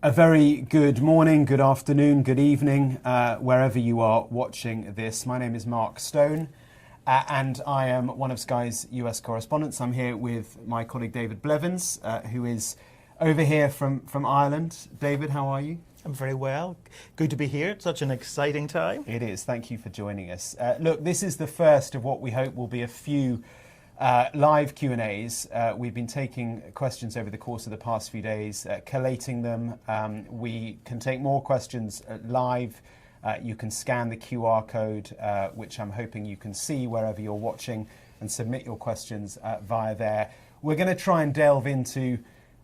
A very good morning, good afternoon, good evening, wherever you are watching this. My name is Mark Stone, and I am one of Sky's US correspondents. I'm here with my colleague David Blevins, who is over here from Ireland. David, how are you? I'm very well. Good to be here. It's such an exciting time. It is. Thank you for joining us. Look, this is the first of what we hope will be a few live Q&As. We've been taking questions over the course of the past few days, collating them. We can take more questions live. You can scan the QR code, which I'm hoping you can see wherever you're watching, and submit your questions via there. We're going to try and delve into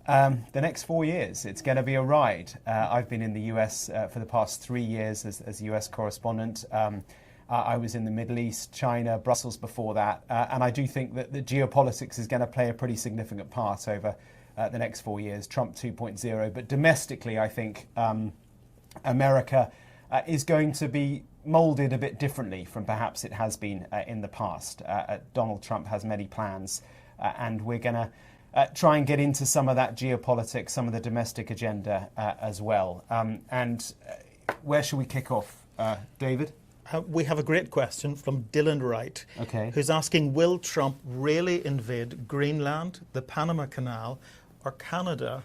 the next 4 years. It's going to be a ride. I've been in the US for the past 3 years as US correspondent. I was in the Middle East, China, Brussels before that. And I do think that the geopolitics is going to play a pretty significant part over the next 4 years, Trump 2.0. But domestically, I think America is going to be moulded a bit differently from perhaps it has been in the past. Donald Trump has many plans, and we're going to try and get into some of that geopolitics, some of the domestic agenda as well. And where should we kick off, David? We have a great question from Dylan Wright, who's asking, will Trump really invade Greenland, the Panama Canal, or Canada?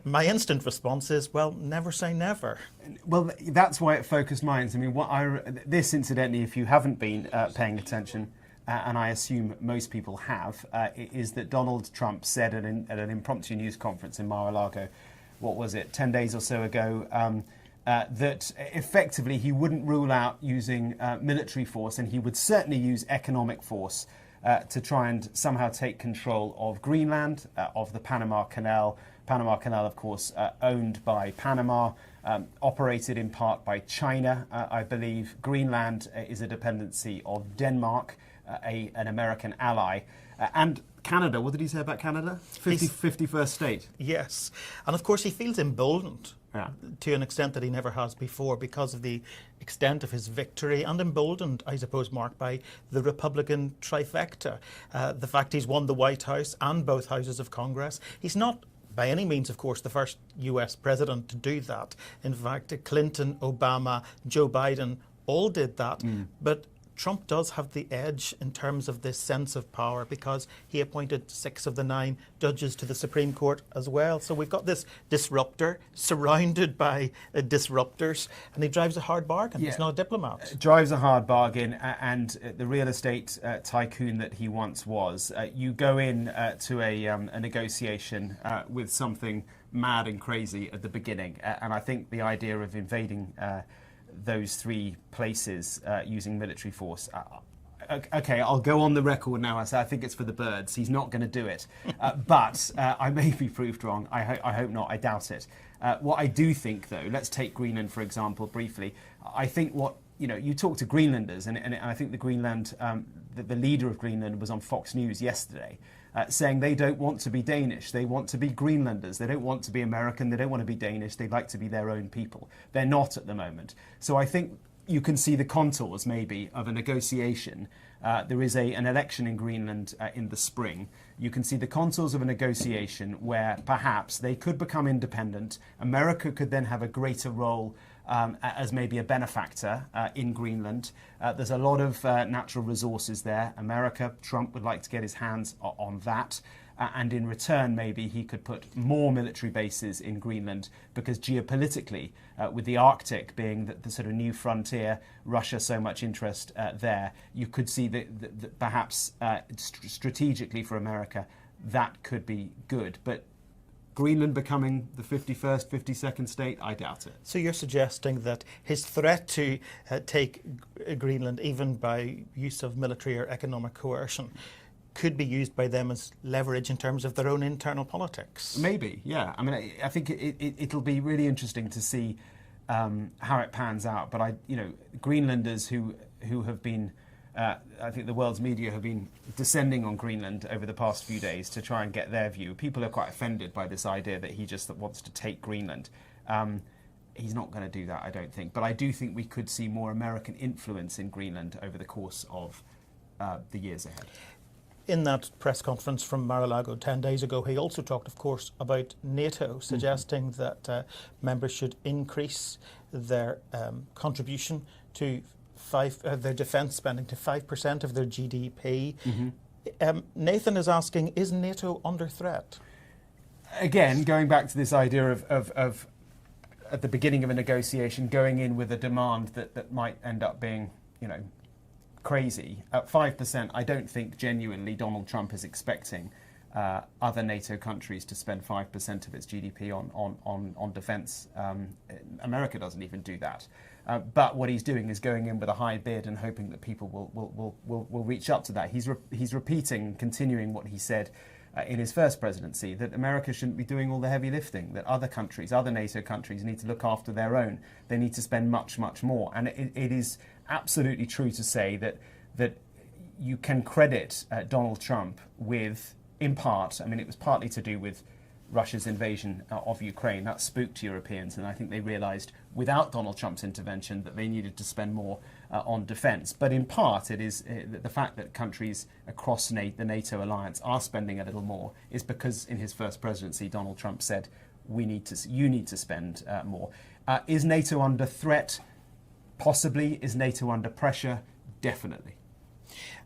My instant response is, well, never say never. Well, that's why it focused minds. I mean, this, incidentally, if you haven't been paying attention, and I assume most people have, is that Donald Trump said at an impromptu news conference in Mar-a-Lago, 10 days or so ago, that effectively he wouldn't rule out using military force, and he would certainly use economic force to try and somehow take control of Greenland, of the Panama Canal. Panama Canal, of course, owned by Panama, operated in part by China, I believe. Greenland is a dependency of Denmark, an American ally. And Canada, what did he say about Canada? 51st state. Yes. And of course he feels emboldened to an extent that he never has before because of the extent of his victory, and emboldened, I suppose, Mark, by the Republican trifecta. The fact he's won the White House and both houses of Congress. He's not by any means, of course, the first US president to do that. In fact, Clinton, Obama, Joe Biden all did that. But Trump does have the edge in terms of this sense of power because he appointed 6 of the 9 judges to the Supreme Court as well. So we've got this disruptor surrounded by disruptors, and he drives a hard bargain. He's not a diplomat. Drives a hard bargain, and the real estate tycoon that he once was. You go in to a negotiation with something mad and crazy at the beginning, and I think the idea of invading those 3 places using military force. Okay, I'll go on the record now. I say I think it's for the birds. He's not going to do it. But I may be proved wrong. I hope not. I doubt it. What I do think, though, let's take Greenland, for example, briefly. I think you talk to Greenlanders, and I think the leader of Greenland was on Fox News yesterday, saying they don't want to be Danish. They want to be Greenlanders. They don't want to be American. They don't want to be Danish. They'd like to be their own people. They're not at the moment. So I think you can see the contours, maybe, of a negotiation. There is an election in Greenland in the spring. You can see the contours of a negotiation where perhaps they could become independent. America could then have a greater role as maybe a benefactor in Greenland. There's a lot of natural resources there. Trump would like to get his hands on that. And in return, maybe he could put more military bases in Greenland because geopolitically, with the Arctic being the sort of new frontier, Russia so much interest there, you could see that perhaps strategically for America, that could be good. But Greenland becoming the 51st, 52nd state, I doubt it. So you're suggesting that his threat to take Greenland, even by use of military or economic coercion, could be used by them as leverage in terms of their own internal politics? Maybe, yeah. I mean, I think it'll be really interesting to see how it pans out. But Greenlanders who have been, I think the world's media have been descending on Greenland over the past few days to try and get their view. People are quite offended by this idea that he just wants to take Greenland. He's not going to do that, I don't think. But I do think we could see more American influence in Greenland over the course of the years ahead. In that press conference from Mar-a-Lago 10 days ago, he also talked, of course, about NATO, suggesting that members should increase their contribution to their defence spending to 5% of their GDP. Nathan is asking, is NATO under threat? Again, going back to this idea of at the beginning of a negotiation, going in with a demand that might end up being, crazy. At 5%, I don't think genuinely Donald Trump is expecting other NATO countries to spend 5% of its GDP on defence. America doesn't even do that. But what he's doing is going in with a high bid and hoping that people will reach up to that. He's repeating, continuing what he said in his first presidency, that America shouldn't be doing all the heavy lifting, that other countries, other NATO countries need to look after their own. They need to spend much, much more. And it is absolutely true to say that you can credit Donald Trump with, in part, it was partly to do with Russia's invasion of Ukraine. That spooked Europeans, and I think they realised without Donald Trump's intervention that they needed to spend more on defence. But in part, it is the fact that countries across the NATO alliance are spending a little more is because in his first presidency, Donald Trump said, you need to spend more. Is NATO under threat? Possibly. Is NATO under pressure? Definitely.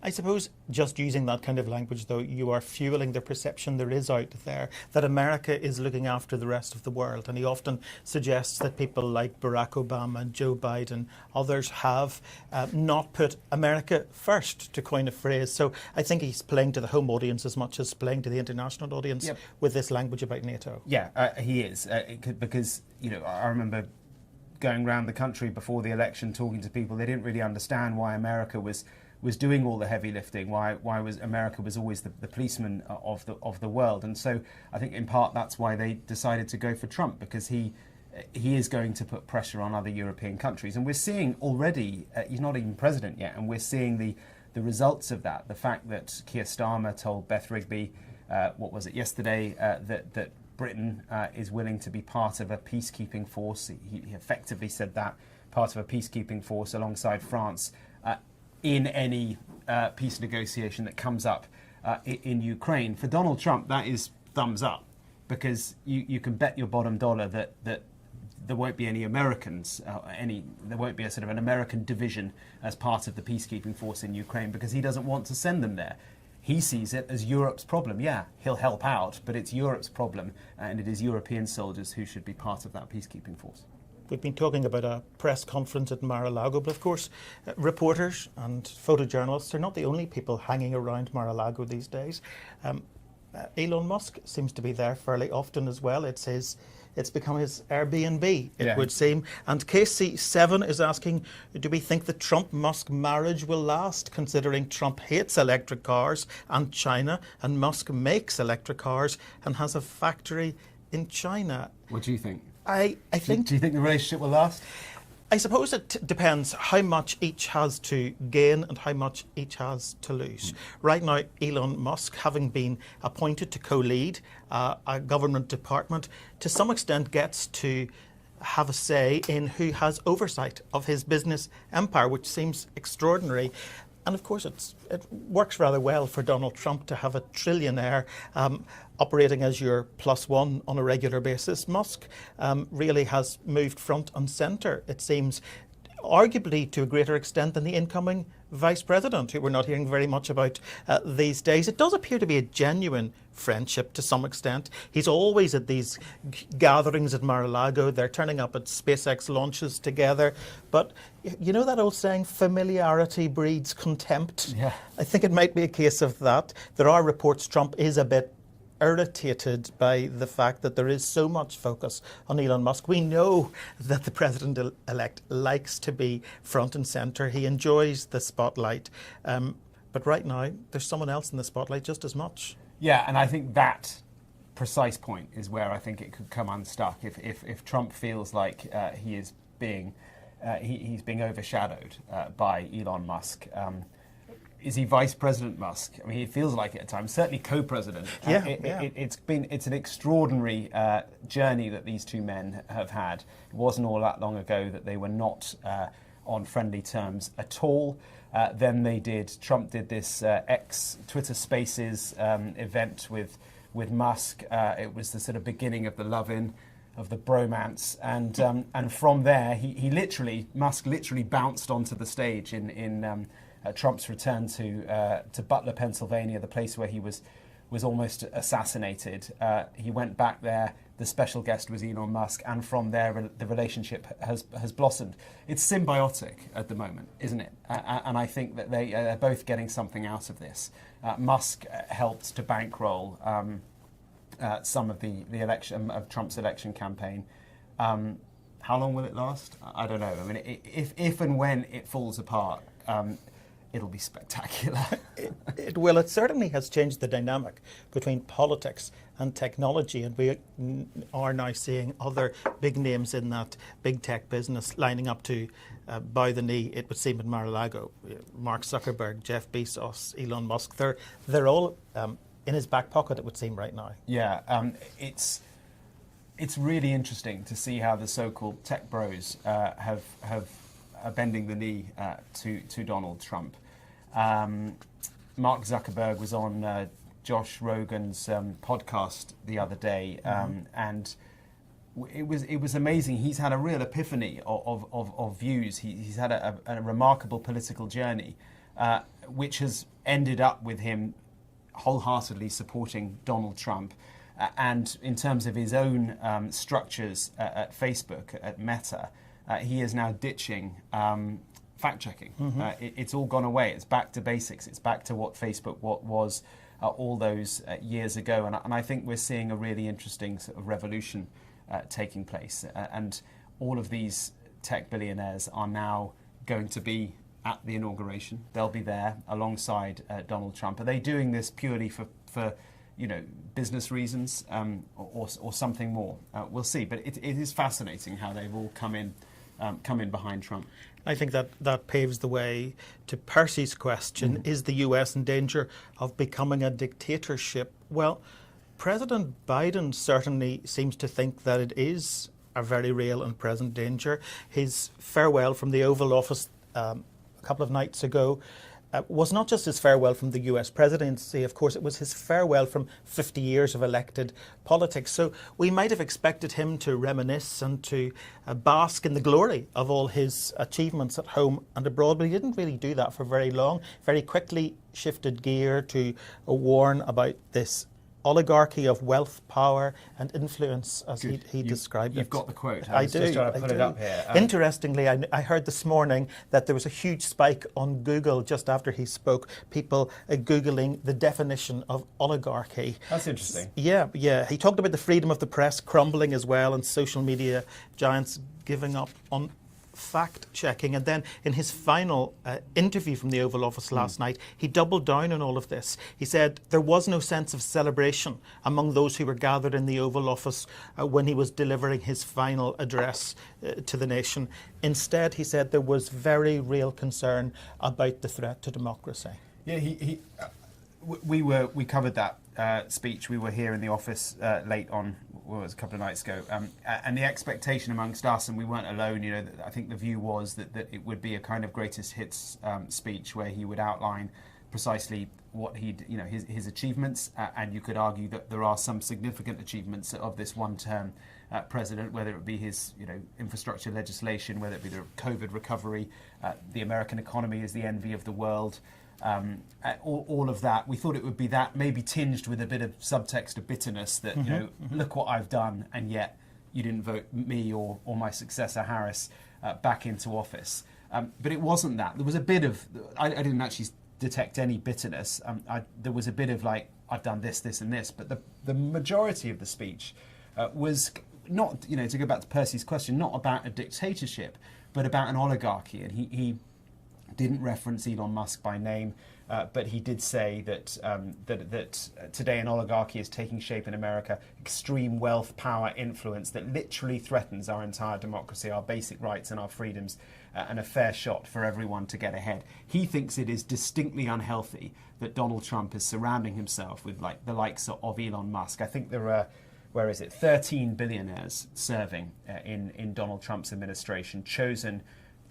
I suppose just using that kind of language, though, you are fueling the perception there is out there that America is looking after the rest of the world. And he often suggests that people like Barack Obama and Joe Biden, others have not put America first, to coin a phrase. So I think he's playing to the home audience as much as playing to the international audience with this language about NATO. Yeah, he is. Because, I remember going around the country before the election talking to people. They didn't really understand why America was doing all the heavy lifting, why America was always the policeman of the world. And so I think in part that's why they decided to go for Trump, because he is going to put pressure on other European countries. And we're seeing already, he's not even president yet, and we're seeing the results of that. The fact that Keir Starmer told Beth Rigby, yesterday, that Britain is willing to be part of a peacekeeping force. He effectively said that, part of a peacekeeping force alongside France in any peace negotiation that comes up in Ukraine. For Donald Trump, that is thumbs up, because you can bet your bottom dollar that there won't be any Americans, there won't be a sort of an American division as part of the peacekeeping force in Ukraine, because he doesn't want to send them there. He sees it as Europe's problem. Yeah, he'll help out, but it's Europe's problem, and it is European soldiers who should be part of that peacekeeping force. We've been talking about a press conference at Mar-a-Lago, but of course, reporters and photojournalists are not the only people hanging around Mar-a-Lago these days. Elon Musk seems to be there fairly often as well. It's become his Airbnb, it would seem. And KC7 is asking, do we think the Trump-Musk marriage will last, considering Trump hates electric cars and China, and Musk makes electric cars and has a factory in China? What do you think? I think... Do you think the relationship will last? I suppose it depends how much each has to gain and how much each has to lose. Right now, Elon Musk, having been appointed to co-lead a government department, to some extent gets to have a say in who has oversight of his business empire, which seems extraordinary. And of course, it works rather well for Donald Trump to have a trillionaire operating as your plus one on a regular basis. Musk really has moved front and centre, it seems, arguably to a greater extent than the incoming vice president, who we're not hearing very much about these days. It does appear to be a genuine friendship to some extent. He's always at these gatherings at Mar-a-Lago. They're turning up at SpaceX launches together. But you know that old saying, familiarity breeds contempt? Yeah. I think it might be a case of that. There are reports Trump is a bit irritated by the fact that there is so much focus on Elon Musk. We know that the president-elect likes to be front and centre. He enjoys the spotlight. But right now, there's someone else in the spotlight just as much. Yeah, and I think that precise point is where I think it could come unstuck. If Trump feels like he's being overshadowed by Elon Musk, is he Vice President Musk? I mean, he feels like it at times. Certainly co-president. It's an extraordinary journey that these two men have had. It wasn't all that long ago that they were not on friendly terms at all. Trump did this X Twitter Spaces event with Musk. It was the sort of beginning of the love-in, of the bromance, and from there Musk literally bounced onto the stage in Trump's return to Butler, Pennsylvania, the place where he was almost assassinated. He went back there. The special guest was Elon Musk, and from there the relationship has blossomed. It's symbiotic at the moment, isn't it? And I think that they're both getting something out of this. Musk helped to bankroll some of the election of Trump's election campaign. How long will it last? I don't know. I mean, if and when it falls apart, it'll be spectacular. It will. It certainly has changed the dynamic between politics and technology, and we are now seeing other big names in that big tech business lining up to bow the knee, it would seem, in Mar-a-Lago. Mark Zuckerberg, Jeff Bezos, Elon Musk, they're all in his back pocket, it would seem, right now. Yeah, it's really interesting to see how the so-called tech bros have bending the knee to Donald Trump. Mark Zuckerberg was on Josh Rogan's podcast the other day, and it was amazing. He's had a real epiphany of views. He's had a remarkable political journey, which has ended up with him wholeheartedly supporting Donald Trump. And in terms of his own structures at Facebook, at Meta, he is now ditching fact-checking. It's all gone away. It's back to basics. It's back to what Facebook was all those years ago. And I think we're seeing a really interesting sort of revolution taking place. And all of these tech billionaires are now going to be at the inauguration. They'll be there alongside Donald Trump. Are they doing this purely for business reasons or something more? We'll see. But it is fascinating how they've all come in behind Trump. I think that paves the way to Percy's question, is the US in danger of becoming a dictatorship? Well, President Biden certainly seems to think that it is a very real and present danger. His farewell from the Oval Office a couple of nights ago was not just his farewell from the US presidency, of course, it was his farewell from 50 years of elected politics. So we might have expected him to reminisce and to bask in the glory of all his achievements at home and abroad, but he didn't really do that for very long. Very quickly shifted gear to warn about this oligarchy of wealth, power and influence, as he described it. You've got the quote. I do. Just trying to put it up here. Interestingly, I heard this morning that there was a huge spike on Google just after he spoke, people Googling the definition of oligarchy. That's interesting. Yeah. He talked about the freedom of the press crumbling as well and social media giants giving up on fact-checking. And then in his final interview from the Oval Office last night, he doubled down on all of this. He said there was no sense of celebration among those who were gathered in the Oval Office when he was delivering his final address to the nation. Instead, he said there was very real concern about the threat to democracy. Yeah, we covered that speech. We were here in the office late on, it was a couple of nights ago, and the expectation amongst us, and we weren't alone, I think the view was that it would be a kind of greatest hits speech where he would outline precisely what his achievements, and you could argue that there are some significant achievements of this one-term president, whether it be his infrastructure legislation, whether it be the COVID recovery, the American economy is the envy of the world. All of that, we thought it would be that, maybe tinged with a bit of subtext of bitterness that, look what I've done, and yet you didn't vote me or my successor, Harris, back into office. But it wasn't that. There was a bit of, I didn't actually detect any bitterness. There was a bit of like, I've done this, this and this, but the majority of the speech was not, to go back to Percy's question, not about a dictatorship, but about an oligarchy. And he didn't reference Elon Musk by name, but he did say that today an oligarchy is taking shape in America, extreme wealth, power, influence that literally threatens our entire democracy, our basic rights and our freedoms, and a fair shot for everyone to get ahead. He thinks it is distinctly unhealthy that Donald Trump is surrounding himself with the likes of Elon Musk. I think there are 13 billionaires serving in Donald Trump's administration, chosen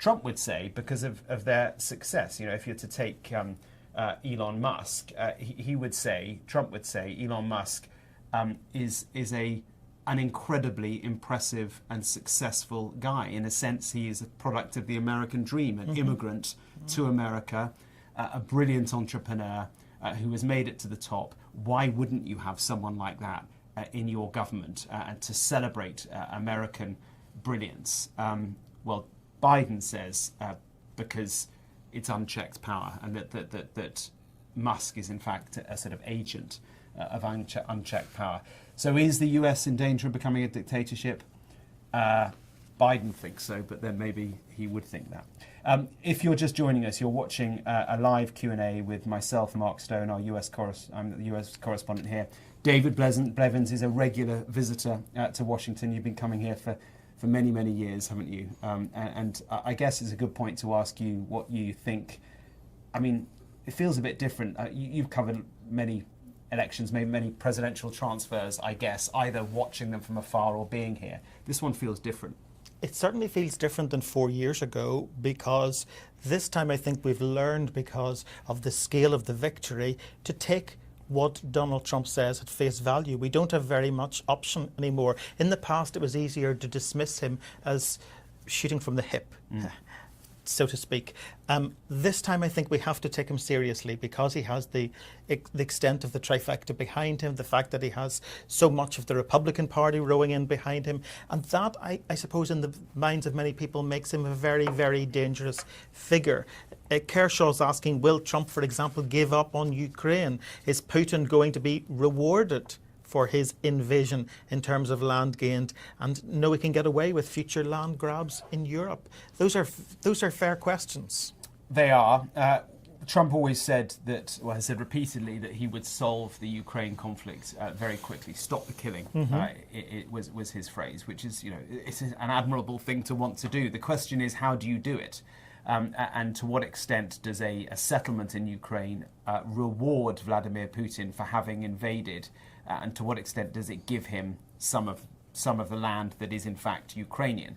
Trump would say, because of their success. If you're to take Elon Musk, Trump would say, Elon Musk is an incredibly impressive and successful guy. In a sense, he is a product of the American dream, an immigrant to America, a brilliant entrepreneur who has made it to the top. Why wouldn't you have someone like that in your government and to celebrate American brilliance? Well, Biden says because it's unchecked power, and that Musk is in fact a sort of agent of unchecked power. So is the US in danger of becoming a dictatorship? Biden thinks so, but then maybe he would think that. If you're just joining us, you're watching a live Q&A with myself, Mark Stone, I'm the US correspondent here. David Blevins is a regular visitor to Washington. You've been coming here for many, many years, haven't you? And I guess it's a good point to ask you what you think. I mean, it feels a bit different. You've covered many elections, maybe many presidential transfers, I guess, either watching them from afar or being here. This one feels different. It certainly feels different than 4 years ago, because this time I think we've learned, because of the scale of the victory, to take what Donald Trump says at face value. We don't have very much option anymore. In the past, it was easier to dismiss him as shooting from the hip, so to speak. This time I think we have to take him seriously, because he has the extent of the trifecta behind him, the fact that he has so much of the Republican Party rowing in behind him, and that, I suppose, in the minds of many people makes him a very, very dangerous figure. Kershaw's asking, will Trump, for example, give up on Ukraine? Is Putin going to be rewarded for his invasion in terms of land gained, and no, we can get away with future land grabs in Europe? Those are fair questions. They are. Trump always said has said repeatedly that he would solve the Ukraine conflict very quickly, stop the killing. It was his phrase, which is, it's an admirable thing to want to do. The question is, how do you do it? And to what extent does a settlement in Ukraine reward Vladimir Putin for having invaded? And to what extent does it give him some of the land that is in fact Ukrainian?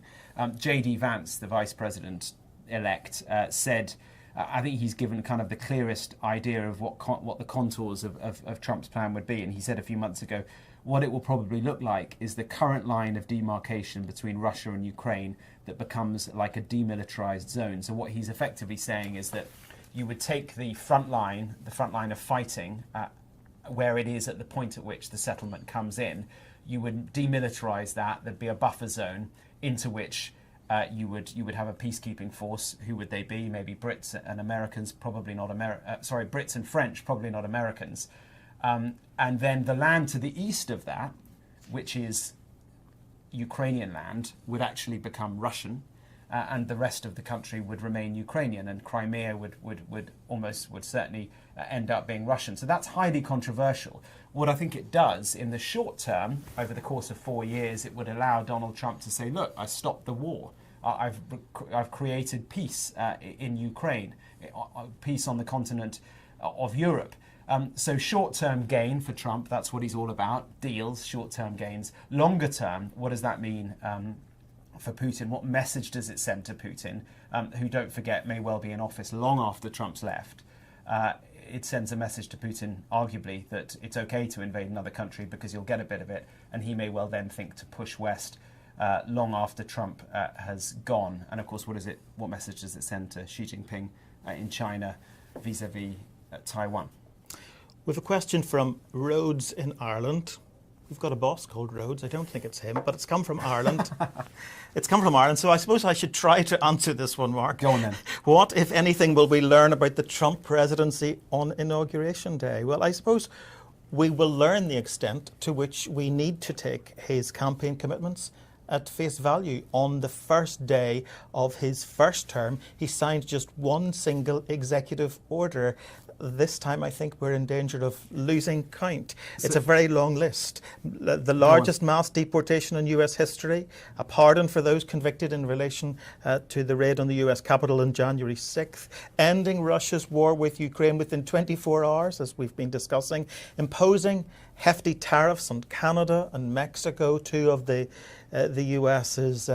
J.D. Vance, the vice president-elect, said, I think he's given kind of the clearest idea of what the contours of Trump's plan would be. And he said a few months ago, what it will probably look like is the current line of demarcation between Russia and Ukraine that becomes like a demilitarized zone. So what he's effectively saying is that you would take the front line of fighting, where it is at the point at which the settlement comes in, you would demilitarize that. There'd be a buffer zone into which you would have a peacekeeping force. Who would they be? Maybe Brits and Americans, probably not Brits and French, probably not Americans. And then the land to the east of that, which is Ukrainian land, would actually become Russian, and the rest of the country would remain Ukrainian, and Crimea would certainly end up being Russian. So that's highly controversial. What I think it does in the short term, over the course of 4 years, it would allow Donald Trump to say, look, I stopped the war. I've created peace in Ukraine, peace on the continent of Europe. So short-term gain for Trump, that's what he's all about, deals, short-term gains. Longer term, what does that mean for Putin? What message does it send to Putin, who, don't forget, may well be in office long after Trump's left? It sends a message to Putin, arguably, that it's okay to invade another country because you'll get a bit of it, and he may well then think to push west long after Trump has gone. And of course, what message does it send to Xi Jinping in China vis-a-vis Taiwan? We have a question from Rhodes in Ireland. We've got a boss called Rhodes. I don't think it's him, but it's come from Ireland. It's come from Ireland, so I suppose I should try to answer this one, Mark. Go on then. What, if anything, will we learn about the Trump presidency on Inauguration Day? Well, I suppose we will learn the extent to which we need to take his campaign commitments at face value. On the first day of his first term, he signed just one single executive order. This time I think we're in danger of losing count. It's a very long list. The largest mass deportation in US history, a pardon for those convicted in relation to the raid on the US Capitol on January 6th, ending Russia's war with Ukraine within 24 hours, as we've been discussing, imposing hefty tariffs on Canada and Mexico, two of the US's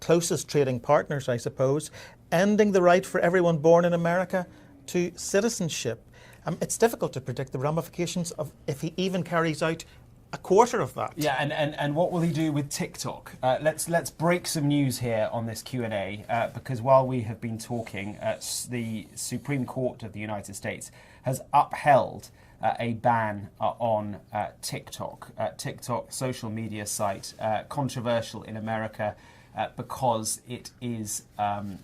closest trading partners, I suppose, ending the right for everyone born in America to citizenship. It's difficult to predict the ramifications of if he even carries out a quarter of that. Yeah, and what will he do with TikTok? Let's break some news here on this Q&A because while we have been talking, the Supreme Court of the United States has upheld a ban on TikTok. TikTok, social media site, controversial in America because it is owned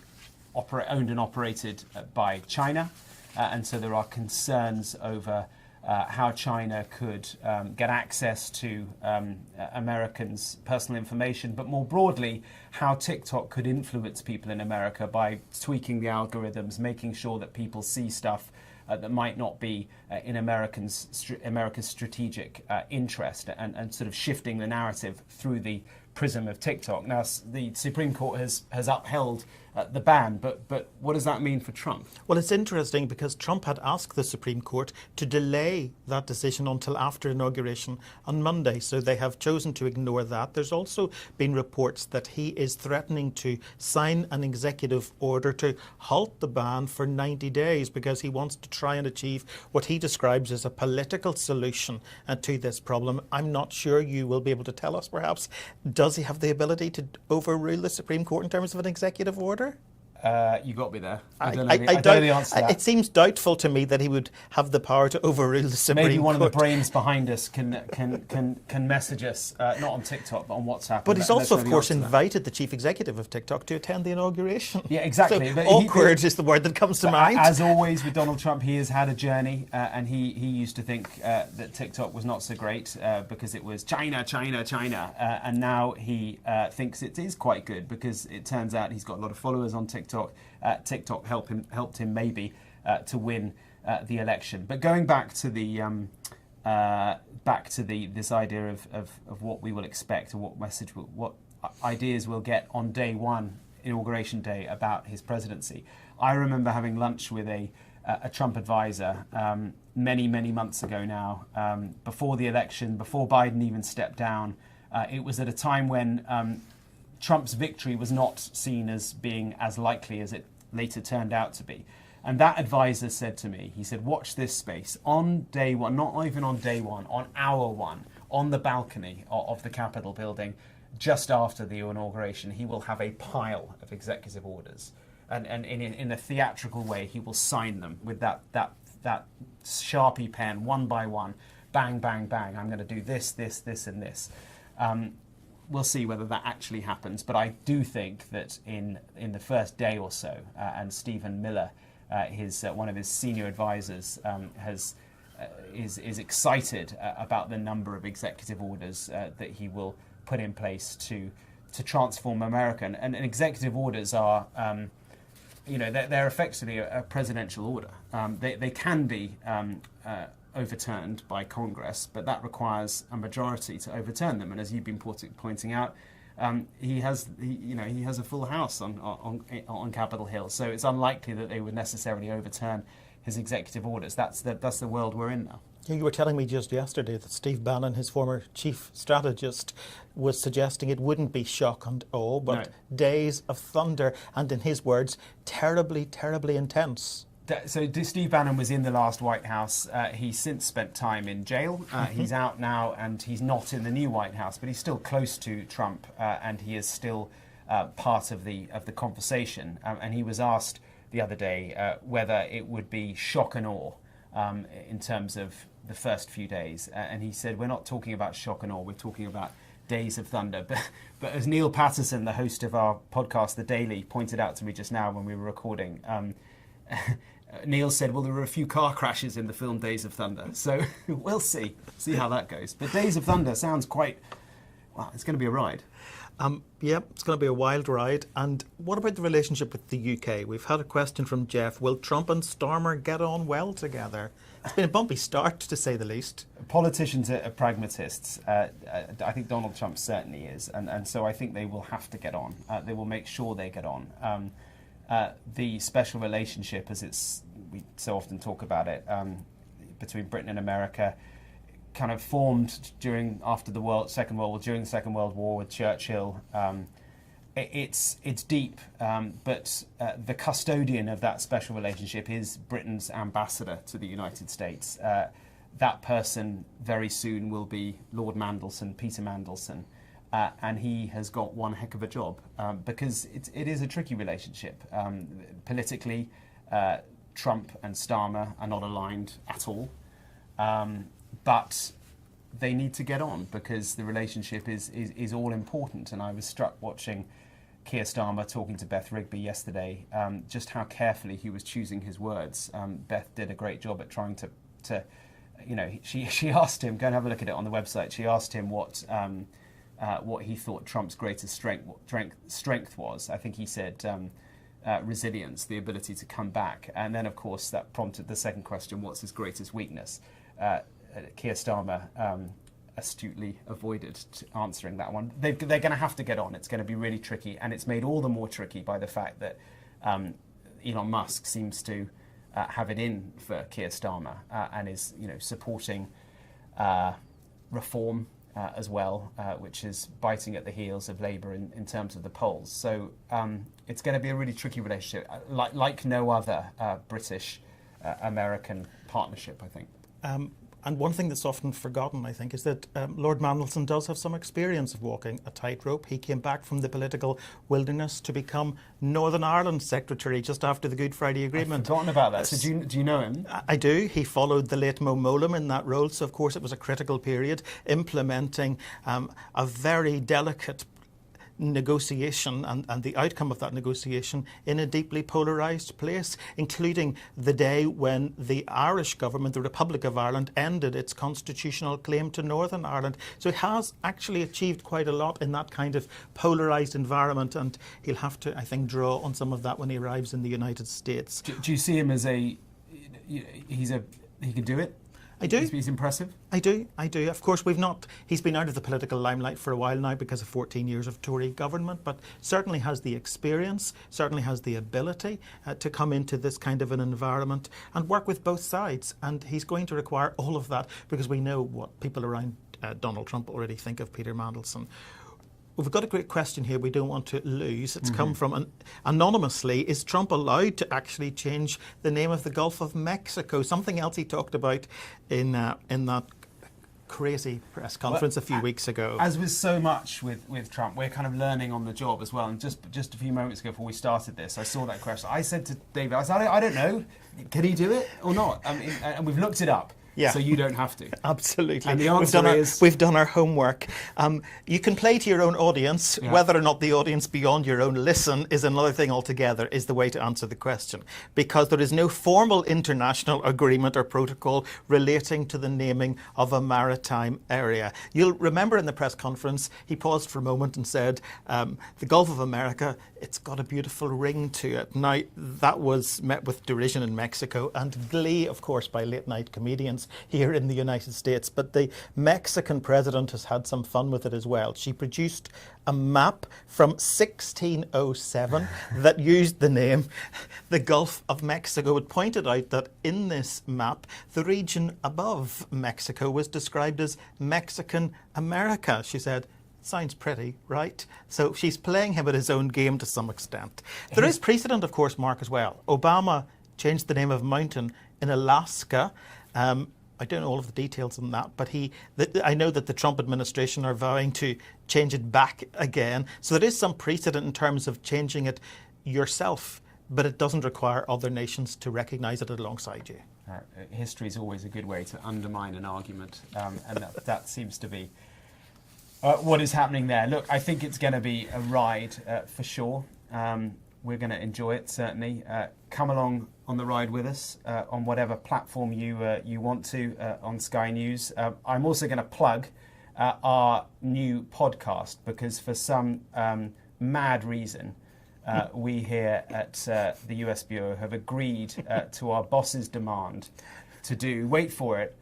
and operated by China, and so there are concerns over how China could get access to Americans' personal information, but more broadly, how TikTok could influence people in America by tweaking the algorithms, making sure that people see stuff that might not be in America's strategic interest, and sort of shifting the narrative through the prism of TikTok. Now, the Supreme Court has upheld the ban, but what does that mean for Trump? Well, it's interesting because Trump had asked the Supreme Court to delay that decision until after inauguration on Monday, so they have chosen to ignore that. There's also been reports that he is threatening to sign an executive order to halt the ban for 90 days because he wants to try and achieve what he describes as a political solution to this problem. I'm not sure, you will be able to tell us perhaps, does he have the ability to overrule the Supreme Court in terms of an executive order? You got me there. I don't know the answer to that. It seems doubtful to me that he would have the power to overrule the Supreme Court. Maybe one of the brains behind us can message us, not on TikTok, but on WhatsApp. But he's also, of course, invited the chief executive of TikTok to attend the inauguration. Yeah, exactly. So awkward is the word that comes to mind. As always with Donald Trump, he has had a journey, and he used to think that TikTok was not so great because it was China, and now he thinks it is quite good because it turns out he's got a lot of followers on TikTok. TikTok helped him maybe to win the election. But going back to this idea of what we will expect, or what ideas we'll get on day one, inauguration day, about his presidency. I remember having lunch with a Trump advisor many months ago now, before the election, before Biden even stepped down. It was at a time when Trump's victory was not seen as being as likely as it later turned out to be. And that advisor said to me, he said, watch this space. On day one, not even on day one, on hour one, on the balcony of the Capitol building, just after the inauguration, he will have a pile of executive orders. And in a theatrical way, he will sign them with that Sharpie pen, one by one, bang, bang, bang. I'm going to do this, and this. We'll see whether that actually happens, but I do think that in the first day or so, and Stephen Miller, one of his senior advisors, is excited about the number of executive orders that he will put in place to transform America. And executive orders are, they're effectively a presidential order. They can be overturned by Congress, but that requires a majority to overturn them. And as you've been pointing out, he has a full house on Capitol Hill, so it's unlikely that they would necessarily overturn his executive orders. That's the world we're in now. You were telling me just yesterday that Steve Bannon, his former chief strategist, was suggesting it wouldn't be shock and awe, but days of thunder, and in his words, terribly, terribly intense. So Steve Bannon was in the last White House. He's since spent time in jail. He's out now, and he's not in the new White House, but he's still close to Trump, and he is still part of the conversation. And he was asked the other day whether it would be shock and awe in terms of the first few days, and he said, "We're not talking about shock and awe. We're talking about days of thunder." But as Neil Patterson, the host of our podcast, The Daily, pointed out to me just now when we were recording. Neil said, well, there were a few car crashes in the film Days of Thunder. So we'll see how that goes. But Days of Thunder sounds it's going to be a ride. It's going to be a wild ride. And what about the relationship with the UK? We've had a question from Jeff. Will Trump and Starmer get on well together? It's been a bumpy start, to say the least. Politicians are pragmatists. I think Donald Trump certainly is. And so I think they will have to get on. They will make sure they get on. The special relationship, as we so often talk about it, between Britain and America, kind of formed during the Second World War with Churchill, It's deep, but the custodian of that special relationship is Britain's ambassador to the United States. That person very soon will be Lord Mandelson, Peter Mandelson, and he has got one heck of a job because it is a tricky relationship. Politically, Trump and Starmer are not aligned at all, but they need to get on because the relationship is all important. And I was struck watching Keir Starmer talking to Beth Rigby yesterday, just how carefully he was choosing his words. Beth did a great job at trying to she asked him, go and have a look at it on the website, she asked him what he thought Trump's greatest strength was. I think he said resilience, the ability to come back. And then, of course, that prompted the second question, what's his greatest weakness? Keir Starmer astutely avoided answering that one. They're going to have to get on. It's going to be really tricky, and it's made all the more tricky by the fact that Elon Musk seems to have it in for Keir Starmer and is supporting reform as well, which is biting at the heels of Labour in terms of the polls. So it's going to be a really tricky relationship, like no other British-American partnership, I think. And one thing that's often forgotten, I think, is that Lord Mandelson does have some experience of walking a tightrope. He came back from the political wilderness to become Northern Ireland Secretary just after the Good Friday Agreement. I've forgotten about that. So do you know him? I do. He followed the late Mo Mowlam in that role. So, of course, it was a critical period, implementing a very delicate negotiation and the outcome of that negotiation in a deeply polarised place, including the day when the Irish government, the Republic of Ireland, ended its constitutional claim to Northern Ireland. So he has actually achieved quite a lot in that kind of polarised environment, and he'll have to, I think, draw on some of that when he arrives in the United States. Do you see him as he can do it? I do. He's impressive? I do. Of course, he's been out of the political limelight for a while now because of 14 years of Tory government, but certainly has the experience, certainly has the ability to come into this kind of an environment and work with both sides. And he's going to require all of that because we know what people around Donald Trump already think of Peter Mandelson. We've got a great question here we don't want to lose. It's come from anonymously. Is Trump allowed to actually change the name of the Gulf of Mexico? Something else he talked about in that crazy press conference a few weeks ago. As with so much with Trump, we're kind of learning on the job as well. And just a few moments ago before we started this, I saw that question. I said to David, I don't know, can he do it or not? I mean, and we've looked it up. Yeah. So you don't have to. Absolutely. And the answer we've done our homework. You can play to your own audience. Yeah. Whether or not the audience beyond your own listen is another thing altogether, is the way to answer the question. Because there is no formal international agreement or protocol relating to the naming of a maritime area. You'll remember in the press conference, he paused for a moment and said, the Gulf of America, it's got a beautiful ring to it. Now, that was met with derision in Mexico and glee, of course, by late-night comedians here in the United States. But the Mexican president has had some fun with it as well. She produced a map from 1607 that used the name the Gulf of Mexico. It pointed out that in this map, the region above Mexico was described as Mexican America. She said, sounds pretty, right? So she's playing him at his own game to some extent. There is precedent, of course, Mark, as well. Obama changed the name of a mountain in Alaska. I don't know all of the details on that, but I know that the Trump administration are vowing to change it back again. So there is some precedent in terms of changing it yourself, but it doesn't require other nations to recognise it alongside you. History is always a good way to undermine an argument, and that seems to be what is happening there. Look, I think it's going to be a ride for sure. We're going to enjoy it, certainly. Come along on the ride with us on whatever platform you want to on Sky News. I'm also going to plug our new podcast because for some mad reason, we here at the US Bureau have agreed to our boss's demand to do, wait for it,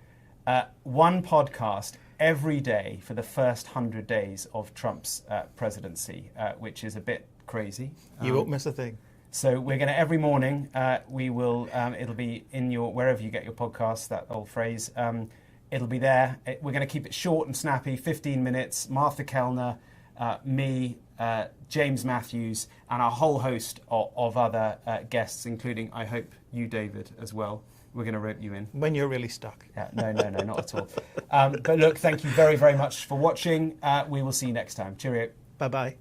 one podcast every day for the first 100 days of Trump's presidency, which is a bit crazy. You won't miss a thing. So we're going to, every morning, we will, it'll be in your, wherever you get your podcasts, that old phrase, it'll be there. We're going to keep it short and snappy, 15 minutes, Martha Kellner, me, James Matthews, and a whole host of other guests, including, I hope, you, David, as well. We're going to rope you in. When you're really stuck. Yeah, no, not at all. But look, thank you very, very much for watching. We will see you next time. Cheerio. Bye-bye.